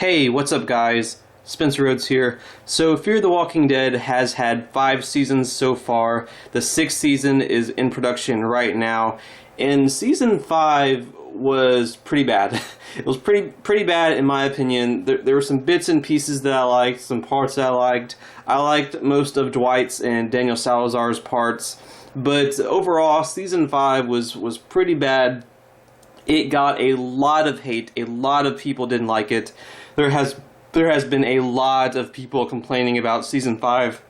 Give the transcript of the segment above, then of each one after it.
Hey, what's up guys? Spencer Rhodes here. So Fear the Walking Dead has had 5 seasons so far. The 6th season is in production right now. And season 5 was pretty bad. It was pretty bad in my opinion. There were some bits and pieces that I liked, some parts that I liked. I liked most of Dwight's and Daniel Salazar's parts. But overall, season 5 was pretty bad. It got a lot of hate. A lot of people didn't like it. There has been a lot of people complaining about season 5.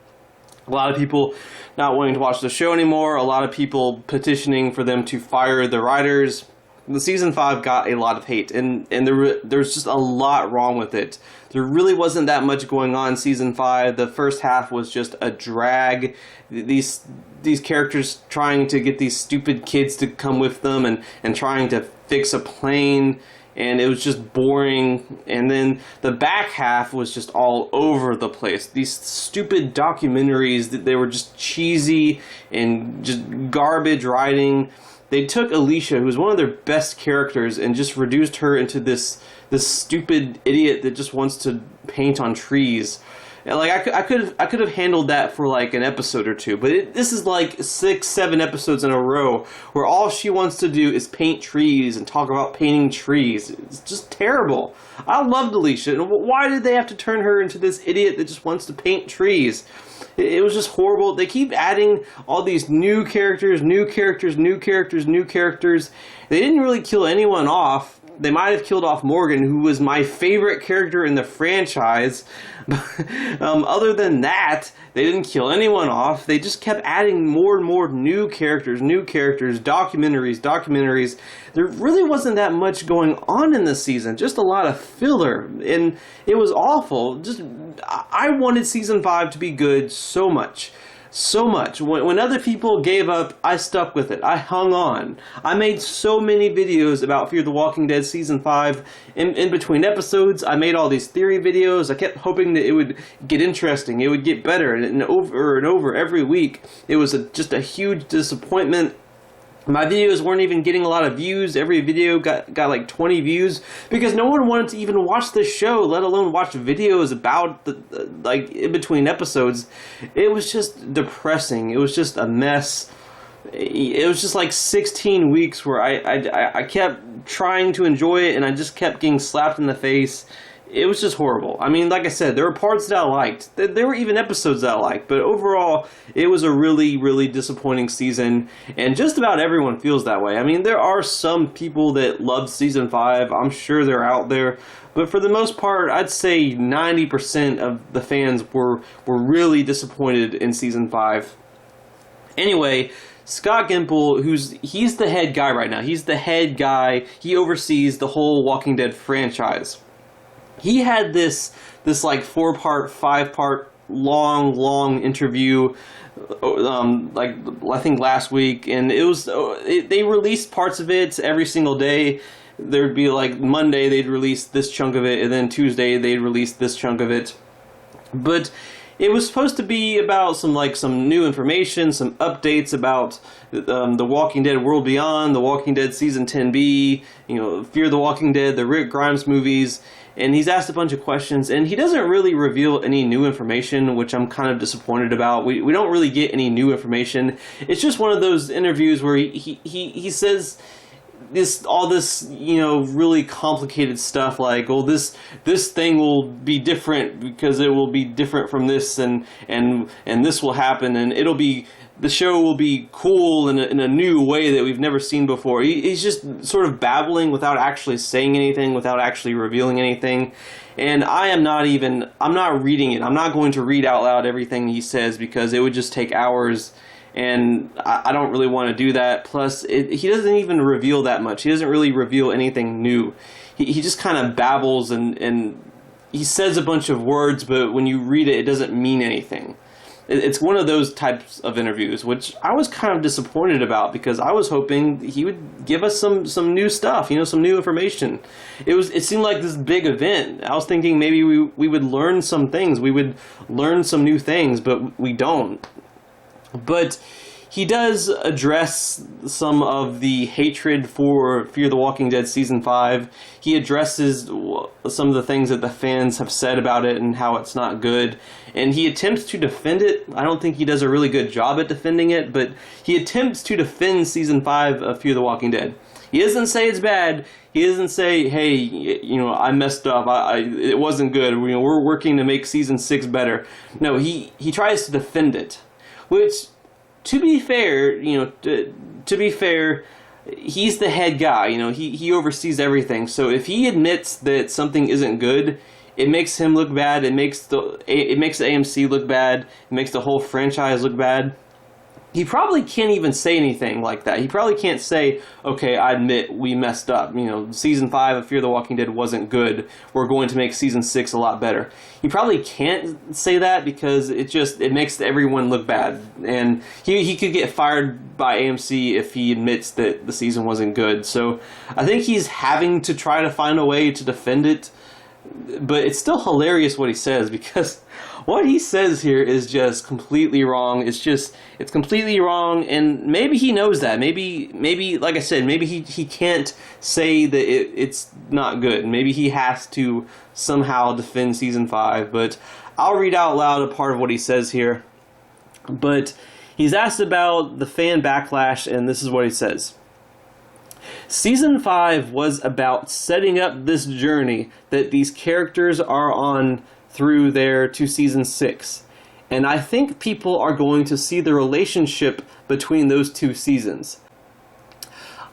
A lot of people not wanting to watch the show anymore. A lot of people petitioning for them to fire the writers. The season 5 got a lot of hate, and there's just a lot wrong with it. There really wasn't that much going on in season 5. The first half was just a drag. These characters trying to get these stupid kids to come with them and trying to fix a plane, and it was just boring. And then the back half was just all over the place. These stupid documentaries, they were just cheesy and just garbage writing. They took Alicia, who was one of their best characters, and just reduced her into this stupid idiot that just wants to paint on trees. And like I could have handled that for like an episode or two, but this is like 6-7 episodes in a row where all she wants to do is paint trees and talk about painting trees. It's just terrible. I loved Alicia, and why did they have to turn her into this idiot that just wants to paint trees? It was just horrible. They keep adding all these new characters. They didn't really kill anyone off. They might have killed off Morgan, who was my favorite character in the franchise. Other than that, they didn't kill anyone off. They just kept adding more and more new characters, documentaries. There really wasn't that much going on in this season, just a lot of filler, and it was awful. I wanted season 5 to be good so much. When other people gave up, I stuck with it. I hung on. I made so many videos about Fear the Walking Dead Season 5. In between episodes, I made all these theory videos. I kept hoping that it would get interesting. It would get better. And over every week, it was just a huge disappointment. My videos weren't even getting a lot of views. Every video got like 20 views because no one wanted to even watch the show, let alone watch videos about like in between episodes. It was just depressing. It was just a mess. It was just like 16 weeks where I kept trying to enjoy it and I just kept getting slapped in the face. It was just horrible. I mean, like I said, there were parts that I liked. There were even episodes that I liked. But overall, it was a really, really disappointing season. And just about everyone feels that way. I mean, there are some people that love Season 5. I'm sure they're out there. But for the most part, I'd say 90% of the fans were really disappointed in Season 5. Anyway, Scott Gimple, he's the head guy right now. He's the head guy. He oversees the whole Walking Dead franchise. He had this like 4-part, 5-part long interview, like I think last week, and they released parts of it every single day. There'd be like Monday they'd release this chunk of it, and then Tuesday they'd release this chunk of it. But it was supposed to be about some new information, some updates about the Walking Dead World Beyond, the Walking Dead Season 10B, Fear the Walking Dead, the Rick Grimes movies. And he's asked a bunch of questions, and he doesn't really reveal any new information, which I'm kind of disappointed about. We don't really get any new information. It's just one of those interviews where he says all this really complicated stuff like, oh, this thing will be different because it will be different from this, and this will happen, and the show will be cool in a new way that we've never seen before. He's just sort of babbling without actually saying anything, without actually revealing anything. And I'm not reading it. I'm not going to read out loud everything he says because it would just take hours, and I don't really want to do that. Plus, he doesn't even reveal that much. He doesn't really reveal anything new. He just kind of babbles and he says a bunch of words, but when you read it, it doesn't mean anything. It's one of those types of interviews, which I was kind of disappointed about because I was hoping he would give us some new stuff, some new information. It seemed like this big event. I was thinking maybe we would learn some things. We would learn some new things, but we don't. But he does address some of the hatred for Fear the Walking Dead Season 5. He addresses some of the things that the fans have said about it and how it's not good. And he attempts to defend it. I don't think he does a really good job at defending it, but he attempts to defend Season 5 of Fear the Walking Dead. He doesn't say it's bad. He doesn't say, hey, I messed up. It wasn't good. We're working to make Season 6 better. No, he tries to defend it. Which, to be fair, to be fair, he's the head guy. He oversees everything. So if he admits that something isn't good, it makes him look bad. It makes the AMC look bad. It makes the whole franchise look bad. He probably can't even say anything like that. He probably can't say, okay, I admit we messed up. Season 5 of Fear the Walking Dead wasn't good. We're going to make Season 6 a lot better. He probably can't say that because it makes everyone look bad. And he could get fired by AMC if he admits that the season wasn't good. So I think he's having to try to find a way to defend it. But it's still hilarious what he says, because what he says here is just completely wrong. It's completely wrong, and maybe he knows that. Maybe like I said, maybe he can't say that it's not good. Maybe he has to somehow defend Season 5, but I'll read out loud a part of what he says here. But he's asked about the fan backlash, and this is what he says. Season 5 was about setting up this journey that these characters are on through to Season 6. And I think people are going to see the relationship between those two seasons.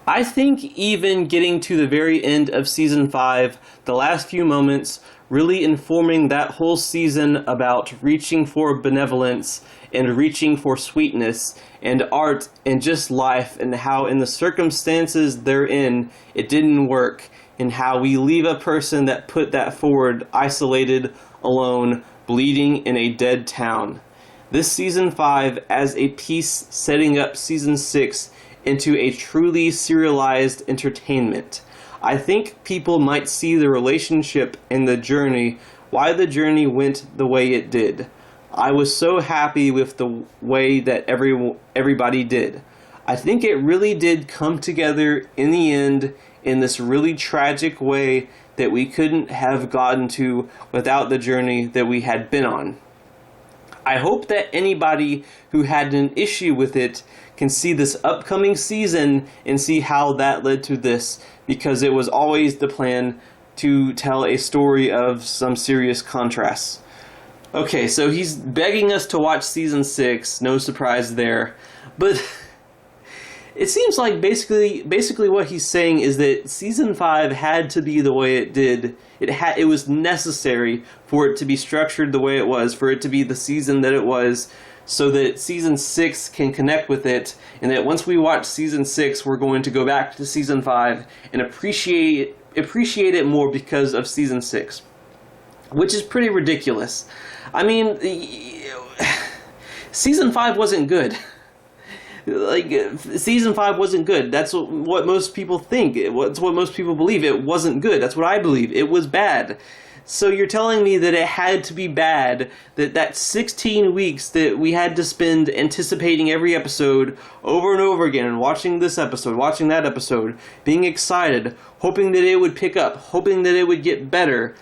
I think even getting to the very end of Season 5, the last few moments, really informing that whole season about reaching for benevolence and reaching for sweetness and art and just life, and how in the circumstances they're in, it didn't work, and how we leave a person that put that forward isolated, alone, bleeding in a dead town. This Season 5 as a piece setting up Season 6 into a truly serialized entertainment. I think people might see the relationship and the journey, why the journey went the way it did. I was so happy with the way that everybody did. I think it really did come together in the end in this really tragic way that we couldn't have gotten to without the journey that we had been on. I hope that anybody who had an issue with it can see this upcoming season and see how that led to this, because it was always the plan to tell a story of some serious contrasts. Okay, so he's begging us to watch Season 6, no surprise there, but it seems like basically what he's saying is that Season 5 had to be the way it did. It was necessary for it to be structured the way it was, for it to be the season that it was, so that Season 6 can connect with it, and that once we watch Season 6, we're going to go back to Season 5 and appreciate it more because of Season 6. Which is pretty ridiculous. I mean, Season 5 wasn't good. Season 5 wasn't good. That's what most people think. It's what most people believe. It wasn't good. That's what I believe. It was bad. So you're telling me that it had to be bad, that 16 weeks that we had to spend anticipating every episode over and over again, and watching this episode, watching that episode, being excited, hoping that it would pick up, hoping that it would get better,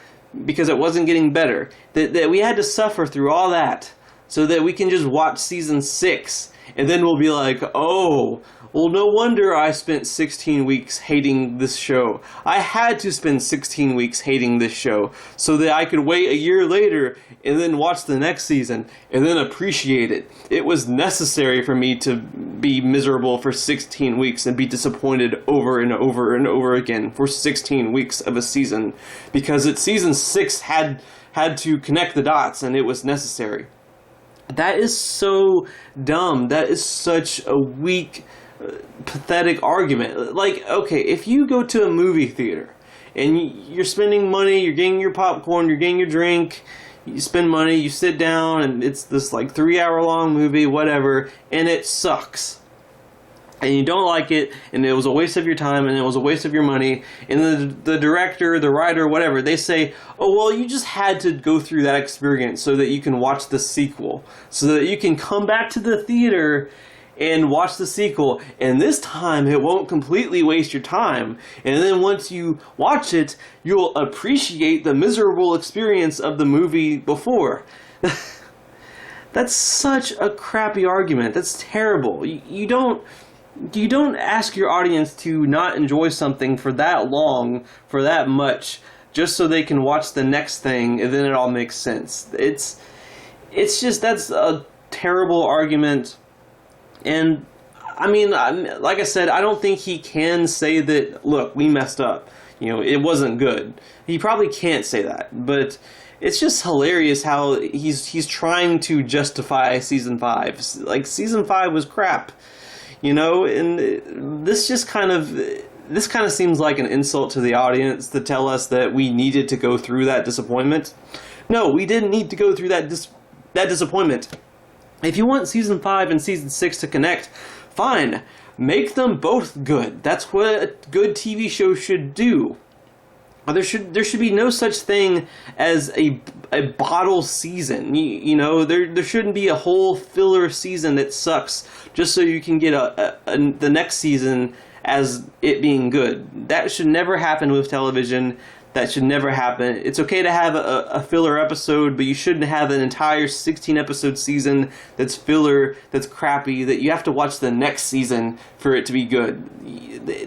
because it wasn't getting better, that we had to suffer through all that so that we can just watch Season 6 and then we'll be like, oh, well, no wonder I spent 16 weeks hating this show. I had to spend 16 weeks hating this show so that I could wait a year later and then watch the next season and then appreciate it. It was necessary for me to be miserable for 16 weeks and be disappointed over and over and over again for 16 weeks of a season, because Season 6 had to connect the dots, and it was necessary. That is so dumb. That is such a weak, pathetic argument. Like, okay, if you go to a movie theater and you're spending money, you're getting your popcorn, you're getting your drink, you spend money, you sit down, and it's this like 3-hour-long movie, whatever, and it sucks, and you don't like it, and it was a waste of your time, and it was a waste of your money, and the director, the writer, whatever, they say, oh, well, you just had to go through that experience so that you can watch the sequel, so that you can come back to the theater and watch the sequel, and this time it won't completely waste your time. And then once you watch it, you'll appreciate the miserable experience of the movie before. That's such a crappy argument. That's terrible. You don't ask your audience to not enjoy something for that long, for that much, just so they can watch the next thing, and then it all makes sense. It's just, that's a terrible argument. And I mean, like I said, I don't think he can say that, look, we messed up. It wasn't good. He probably can't say that, but it's just hilarious how he's trying to justify season 5. Like, season 5 was crap, and this kind of seems like an insult to the audience to tell us that we needed to go through that disappointment. No, we didn't need to go through that disappointment. If you want season 5 and season 6 to connect, fine. Make them both good. That's what a good TV show should do. There should be no such thing as a bottle season. There shouldn't be a whole filler season that sucks just so you can get the next season as it being good. That should never happen with television. That should never happen. It's okay to have a filler episode, but you shouldn't have an entire 16-episode season that's filler, that's crappy, that you have to watch the next season for it to be good.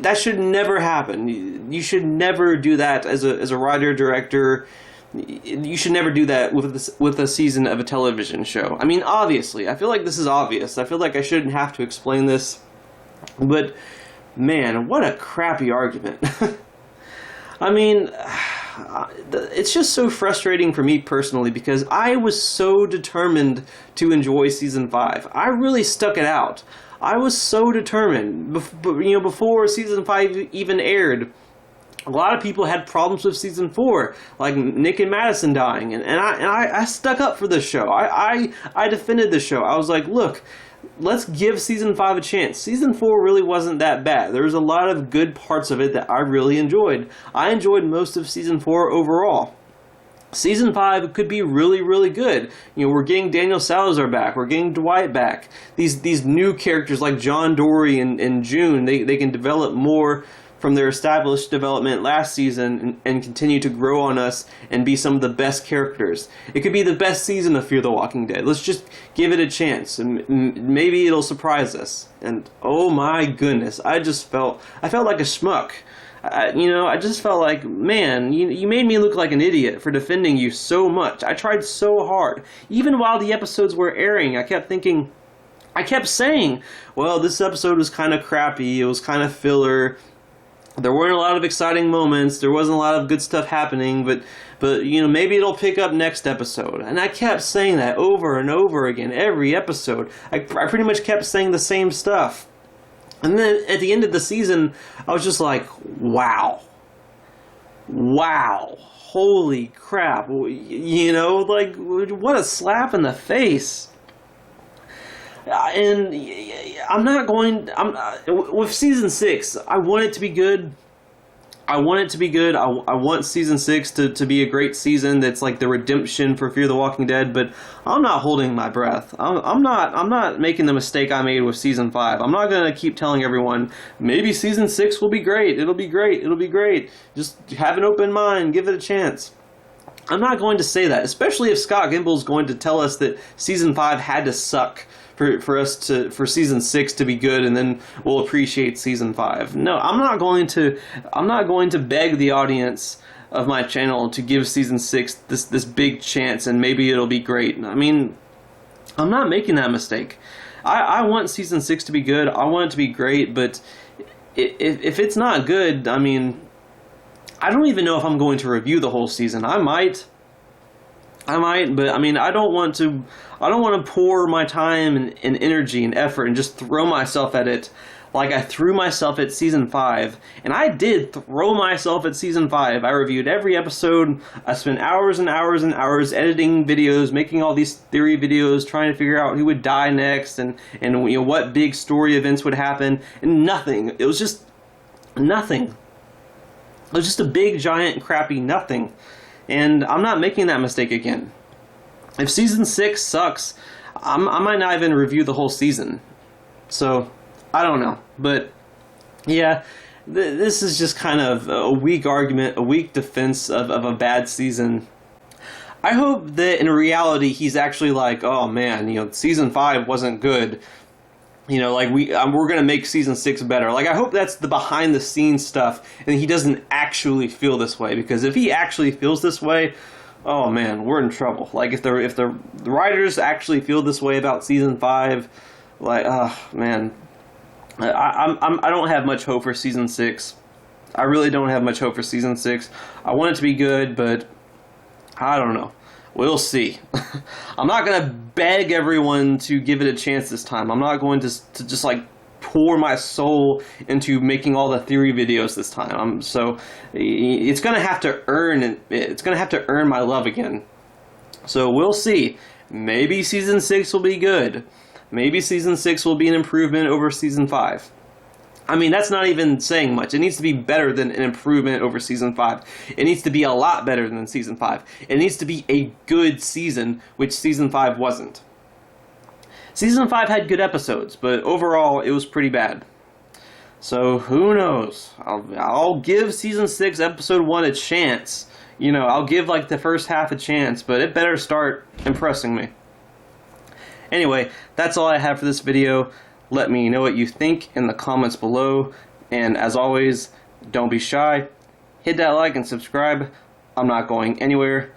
That should never happen. You should never do that as a writer-director. You should never do that with a season of a television show. I mean, obviously. I feel like this is obvious. I feel like I shouldn't have to explain this. But, man, what a crappy argument. I mean, it's just so frustrating for me personally because I was so determined to enjoy season 5. I really stuck it out. I was so determined. Before season 5 even aired, a lot of people had problems with season 4, like Nick and Madison dying, and I stuck up for this show. I defended the show. I was like, look, let's give season 5 a chance. Season 4 really wasn't that bad. There was a lot of good parts of it that I really enjoyed. I enjoyed most of season 4 overall. Season 5 could be really, really good. We're getting Daniel Salazar back. We're getting Dwight back. These new characters like John Dory and June, they can develop more from their established development last season and continue to grow on us and be some of the best characters. It could be the best season of Fear the Walking Dead. Let's just give it a chance, and maybe it'll surprise us. And oh my goodness, I felt like a schmuck. I just felt like, man, you made me look like an idiot for defending you so much. I tried so hard. Even while the episodes were airing, I kept saying, well, this episode was kind of crappy, it was kind of filler. There weren't a lot of exciting moments. There wasn't a lot of good stuff happening, but maybe it'll pick up next episode. And I kept saying that over and over again, every episode. I pretty much kept saying the same stuff. And then at the end of the season, I was just like, wow, holy crap, like, what a slap in the face. And with season 6, I want it to be good. I want season 6 to be a great season that's like the redemption for Fear the Walking Dead, but I'm not holding my breath. I'm not making the mistake I made with season 5. I'm not going to keep telling everyone, maybe season 6 will be great. It'll be great. Just have an open mind. Give it a chance. I'm not going to say that, especially if Scott Gimple is going to tell us that season 5 had to suck for season 6 to be good, and then we'll appreciate season 5. No, I'm not going to beg the audience of my channel to give season 6 this big chance and maybe it'll be great. I mean, I'm not making that mistake. I want season 6 to be good. I want it to be great, but if it's not good, I mean, I don't even know if I'm going to review the whole season. I might, but I mean, I don't want to pour my time and energy and effort and just throw myself at it like I threw myself at season 5. And I did throw myself at season 5. I reviewed every episode. I spent hours and hours and hours editing videos, making all these theory videos, trying to figure out who would die next and what big story events would happen. And nothing. It was just nothing. It was just a big, giant, crappy nothing. And I'm not making that mistake again. If season 6 sucks, I might not even review the whole season. So, I don't know. But, yeah, this is just kind of a weak argument, a weak defense of a bad season. I hope that in reality he's actually like, oh man, season 5 wasn't good. Like we're gonna make season 6 better. Like I hope that's the behind the scenes stuff, and he doesn't actually feel this way. Because if he actually feels this way, oh man, we're in trouble. Like if the writers actually feel this way about season 5, like oh man, I don't have much hope for season 6. I really don't have much hope for season 6. I want it to be good, but I don't know. We'll see. I'm not going to beg everyone to give it a chance this time. I'm not going to just like pour my soul into making all the theory videos this time. So it's going to have to earn it. It's going to have to earn my love again. So we'll see. Maybe season 6 will be good. Maybe season 6 will be an improvement over season 5. I mean, that's not even saying much. It needs to be better than an improvement over Season 5. It needs to be a lot better than Season 5. It needs to be a good season, which Season 5 wasn't. Season 5 had good episodes, but overall, it was pretty bad. So, who knows? I'll give Season 6, Episode 1 a chance. I'll give, like, the first half a chance, but it better start impressing me. Anyway, that's all I have for this video. Let me know what you think in the comments below, and as always, don't be shy. Hit that like and subscribe. I'm not going anywhere.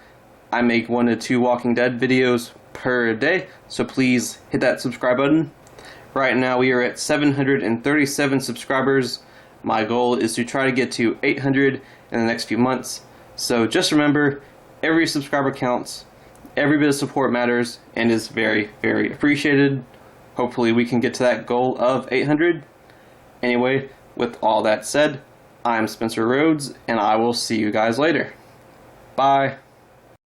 I make 1 to 2 Walking Dead videos per day, so please hit that subscribe button. Right now we are at 737 subscribers. My goal is to try to get to 800 in the next few months. So just remember, every subscriber counts, every bit of support matters, and is very, very appreciated. Hopefully we can get to that goal of 800. Anyway, with all that said, I'm Spencer Rhodes, and I will see you guys later. Bye.